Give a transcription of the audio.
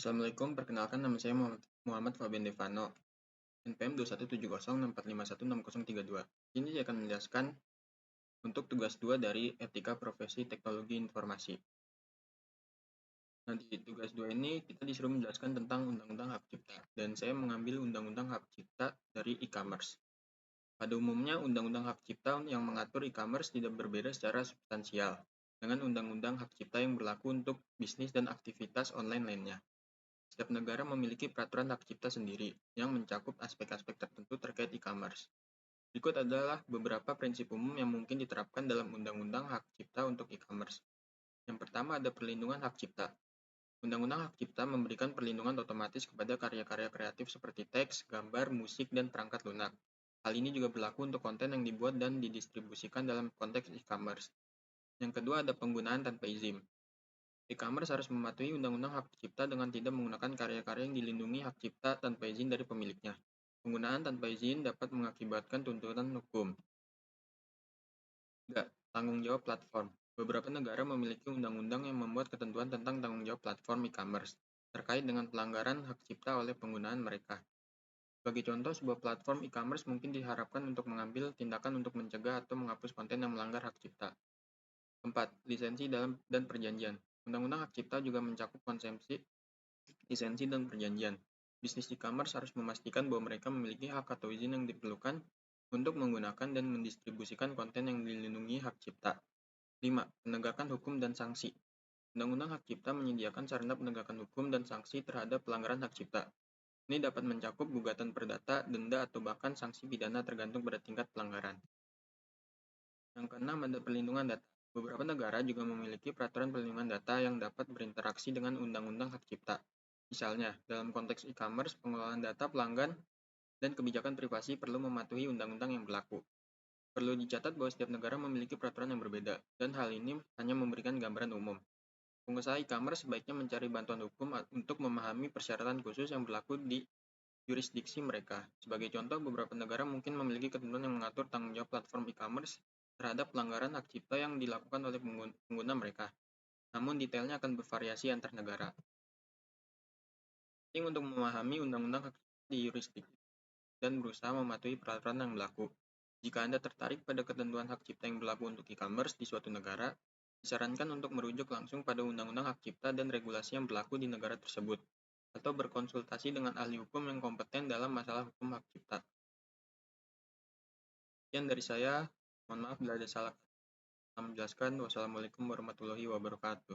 Assalamualaikum, perkenalkan nama saya Muhammad Fabian Devano, NPM 21706451602. Ini saya akan menjelaskan untuk tugas 2 dari Etika Profesi Teknologi Informasi. Nah, di tugas 2 ini kita disuruh menjelaskan tentang Undang-Undang Hak Cipta, dan saya mengambil Undang-Undang Hak Cipta dari e-commerce. Pada umumnya, Undang-Undang Hak Cipta yang mengatur e-commerce tidak berbeda secara substansial dengan Undang-Undang Hak Cipta yang berlaku untuk bisnis dan aktivitas online lainnya. Setiap negara memiliki peraturan hak cipta sendiri yang mencakup aspek-aspek tertentu terkait e-commerce. Berikut adalah beberapa prinsip umum yang mungkin diterapkan dalam Undang-Undang Hak Cipta untuk e-commerce. Yang pertama ada perlindungan hak cipta. Undang-Undang Hak Cipta memberikan perlindungan otomatis kepada karya-karya kreatif seperti teks, gambar, musik, dan perangkat lunak. Hal ini juga berlaku untuk konten yang dibuat dan didistribusikan dalam konteks e-commerce. Yang kedua ada penggunaan tanpa izin. E-commerce harus mematuhi Undang-Undang Hak Cipta dengan tidak menggunakan karya-karya yang dilindungi hak cipta tanpa izin dari pemiliknya. Penggunaan tanpa izin dapat mengakibatkan tuntutan hukum. 3. Tanggung jawab platform. Beberapa negara memiliki undang-undang yang membuat ketentuan tentang tanggung jawab platform e-commerce terkait dengan pelanggaran hak cipta oleh penggunaan mereka. Sebagai contoh, sebuah platform e-commerce mungkin diharapkan untuk mengambil tindakan untuk mencegah atau menghapus konten yang melanggar hak cipta. 4. Lisensi dan perjanjian. Undang-Undang Hak Cipta juga mencakup konsepsi lisensi dan perjanjian. Bisnis e-commerce harus memastikan bahwa mereka memiliki hak atau izin yang diperlukan untuk menggunakan dan mendistribusikan konten yang dilindungi hak cipta. 5. Penegakan hukum dan sanksi. Undang-Undang Hak Cipta menyediakan sarana penegakan hukum dan sanksi terhadap pelanggaran hak cipta. Ini dapat mencakup gugatan perdata, denda, atau bahkan sanksi pidana tergantung pada tingkat pelanggaran. Yang keenam ada perlindungan data. Beberapa negara juga memiliki peraturan perlindungan data yang dapat berinteraksi dengan Undang-Undang Hak Cipta. Misalnya, dalam konteks e-commerce, pengelolaan data pelanggan dan kebijakan privasi perlu mematuhi undang-undang yang berlaku. Perlu dicatat bahwa setiap negara memiliki peraturan yang berbeda, dan hal ini hanya memberikan gambaran umum. Pengusaha e-commerce sebaiknya mencari bantuan hukum untuk memahami persyaratan khusus yang berlaku di jurisdiksi mereka. Sebagai contoh, beberapa negara mungkin memiliki ketentuan yang mengatur tanggung jawab platform e-commerce terhadap pelanggaran hak cipta yang dilakukan oleh pengguna mereka. Namun detailnya akan bervariasi antar negara. Penting untuk memahami undang-undang hak cipta di jurisdiksi dan berusaha mematuhi peraturan yang berlaku. Jika Anda tertarik pada ketentuan hak cipta yang berlaku untuk e-commerce di suatu negara, disarankan untuk merujuk langsung pada undang-undang hak cipta dan regulasi yang berlaku di negara tersebut, atau berkonsultasi dengan ahli hukum yang kompeten dalam masalah hukum hak cipta. Sekian dari saya, mohon maaf bila ada salah kata menjelaskan. Wassalamualaikum warahmatullahi wabarakatuh.